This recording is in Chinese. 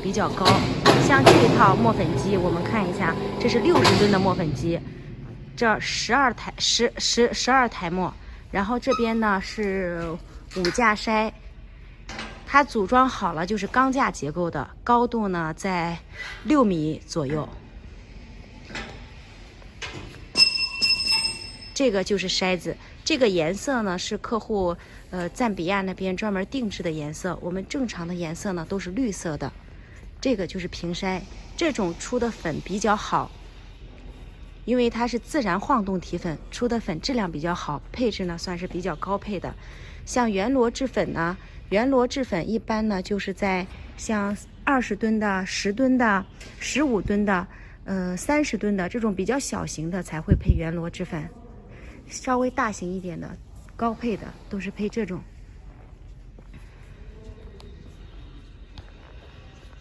比较高。像这一套磨粉机，我们看一下，这是60吨的磨粉机，这12台磨，然后这边呢是5架筛。它组装好了就是钢架结构的，高度呢在6米左右。这个就是筛子，这个颜色呢是客户赞比亚那边专门定制的颜色，我们正常的颜色呢都是绿色的。这个就是平筛，这种出的粉比较好，因为它是自然晃动体粉，出的粉质量比较好，配置呢算是比较高配的。像元螺制粉呢，元螺制粉一般呢就是在像20吨的、10吨的、15吨的、30吨的这种比较小型的才会配元螺制粉，稍微大型一点的、高配的都是配这种。